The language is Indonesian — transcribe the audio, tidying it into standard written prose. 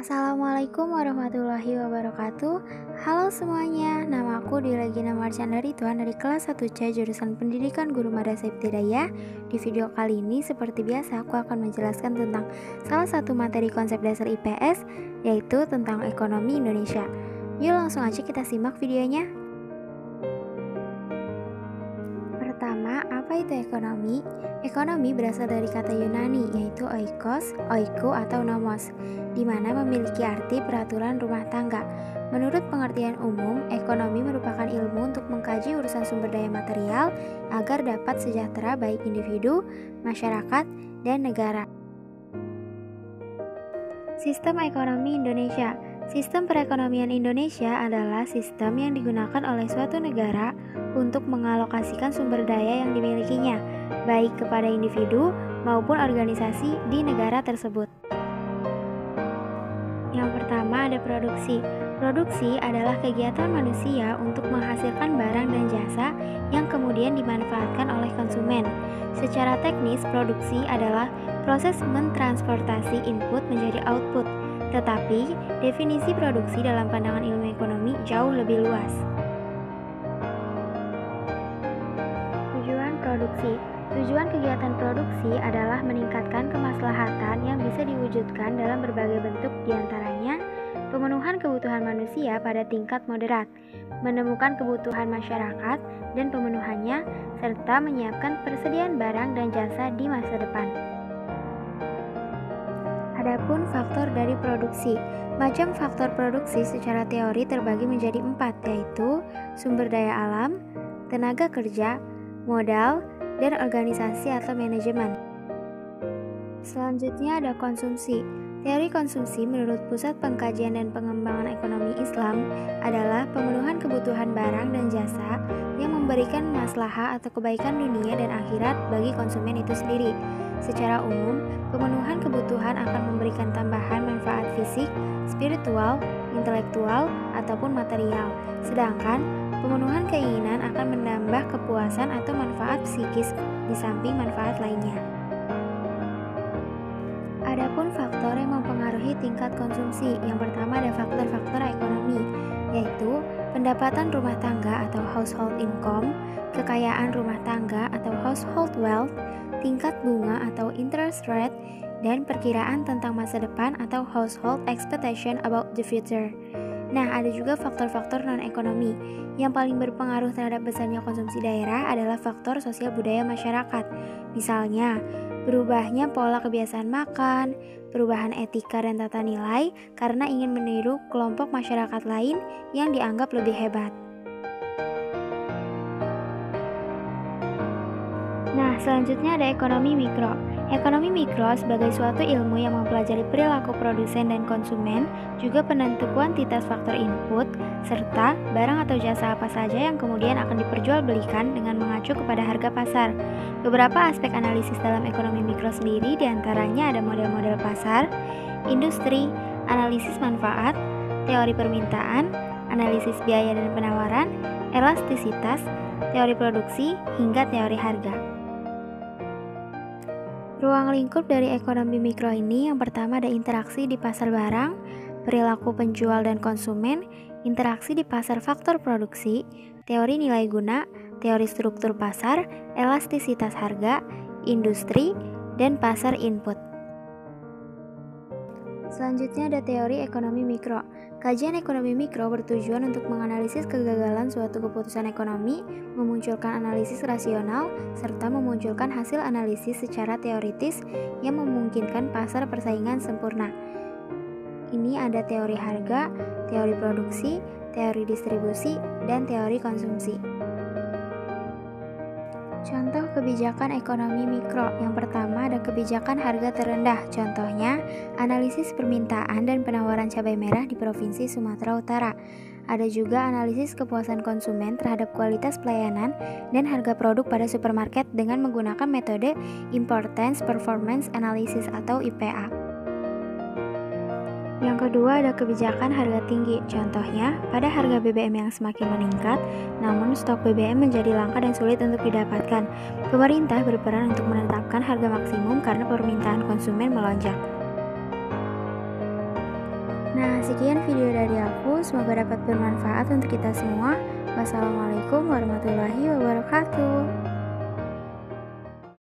Assalamualaikum warahmatullahi wabarakatuh. Halo semuanya, nama aku Dilagina Marcanda Ridwan dari kelas 1C jurusan Pendidikan Guru Madrasah Ibtidaiyah. Di video kali ini seperti biasa aku akan menjelaskan tentang salah satu materi konsep dasar IPS, yaitu tentang ekonomi Indonesia. Yuk langsung aja kita simak videonya. Pertama, apa itu ekonomi? Ekonomi berasal dari kata Yunani, yaitu oikos, oiku, atau nomos, di mana memiliki arti peraturan rumah tangga. Menurut pengertian umum, ekonomi merupakan ilmu untuk mengkaji urusan sumber daya material agar dapat sejahtera baik individu, masyarakat, dan negara. Sistem ekonomi Indonesia. Sistem perekonomian Indonesia adalah sistem yang digunakan oleh suatu negara untuk mengalokasikan sumber daya yang dimilikinya, baik kepada individu maupun organisasi di negara tersebut. Yang pertama ada produksi. Produksi adalah kegiatan manusia untuk menghasilkan barang dan jasa yang kemudian dimanfaatkan oleh konsumen. Secara teknis, produksi adalah proses mentransportasi input menjadi output. Tetapi, definisi produksi dalam pandangan ilmu ekonomi jauh lebih luas. Tujuan produksi. Tujuan kegiatan produksi adalah meningkatkan kemaslahatan yang bisa diwujudkan dalam berbagai bentuk, diantaranya pemenuhan kebutuhan manusia pada tingkat moderat, menemukan kebutuhan masyarakat dan pemenuhannya, serta menyiapkan persediaan barang dan jasa di masa depan. Adapun faktor dari produksi. Macam faktor produksi secara teori terbagi menjadi 4, yaitu sumber daya alam, tenaga kerja, modal, dan organisasi atau manajemen. Selanjutnya ada konsumsi. Teori konsumsi menurut Pusat Pengkajian dan Pengembangan Ekonomi Islam adalah pemenuhan kebutuhan barang dan jasa yang memberikan maslahah atau kebaikan dunia dan akhirat bagi konsumen itu sendiri. Secara umum, pemenuhan kebutuhan akan memberikan tambahan manfaat fisik, spiritual, intelektual, ataupun material. Sedangkan pemenuhan keinginan akan menambah kepuasan atau manfaat psikis di samping manfaat lainnya. Adapun faktor yang mempengaruhi tingkat konsumsi, yang pertama ada faktor-faktor ekonomi, yaitu pendapatan rumah tangga atau household income, kekayaan rumah tangga atau household wealth, tingkat bunga atau interest rate, dan perkiraan tentang masa depan atau household expectation about the future. Nah, ada juga faktor-faktor non-ekonomi. Yang paling berpengaruh terhadap besarnya konsumsi daerah adalah faktor sosial budaya masyarakat. Misalnya, berubahnya pola kebiasaan makan, perubahan etika dan tata nilai karena ingin meniru kelompok masyarakat lain yang dianggap lebih hebat. Nah, selanjutnya ada ekonomi mikro. Ekonomi mikro sebagai suatu ilmu yang mempelajari perilaku produsen dan konsumen, juga penentu kuantitas faktor input, serta barang atau jasa apa saja yang kemudian akan diperjualbelikan dengan mengacu kepada harga pasar. Beberapa aspek analisis dalam ekonomi mikro sendiri diantaranya ada model-model pasar, industri, analisis manfaat, teori permintaan, analisis biaya dan penawaran, elastisitas, teori produksi, hingga teori harga. Ruang lingkup dari ekonomi mikro ini yang pertama ada interaksi di pasar barang, perilaku penjual dan konsumen, interaksi di pasar faktor produksi, teori nilai guna, teori struktur pasar, elastisitas harga, industri, dan pasar input. Selanjutnya ada teori ekonomi mikro. Kajian ekonomi mikro bertujuan untuk menganalisis kegagalan suatu keputusan ekonomi, memunculkan analisis rasional, serta memunculkan hasil analisis secara teoritis yang memungkinkan pasar persaingan sempurna. Ini ada teori harga, teori produksi, teori distribusi, dan teori konsumsi. Contoh kebijakan ekonomi mikro. Yang pertama ada kebijakan harga terendah. Contohnya, analisis permintaan dan penawaran cabai merah di Provinsi Sumatera Utara. Ada juga analisis kepuasan konsumen terhadap kualitas pelayanan dan harga produk pada supermarket dengan menggunakan metode Importance Performance Analysis atau IPA. Yang kedua ada kebijakan harga tinggi. Contohnya, pada harga BBM yang semakin meningkat, namun stok BBM menjadi langka dan sulit untuk didapatkan. Pemerintah berperan untuk menetapkan harga maksimum karena permintaan konsumen melonjak. Nah, sekian video dari aku. Semoga dapat bermanfaat untuk kita semua. Wassalamualaikum warahmatullahi wabarakatuh.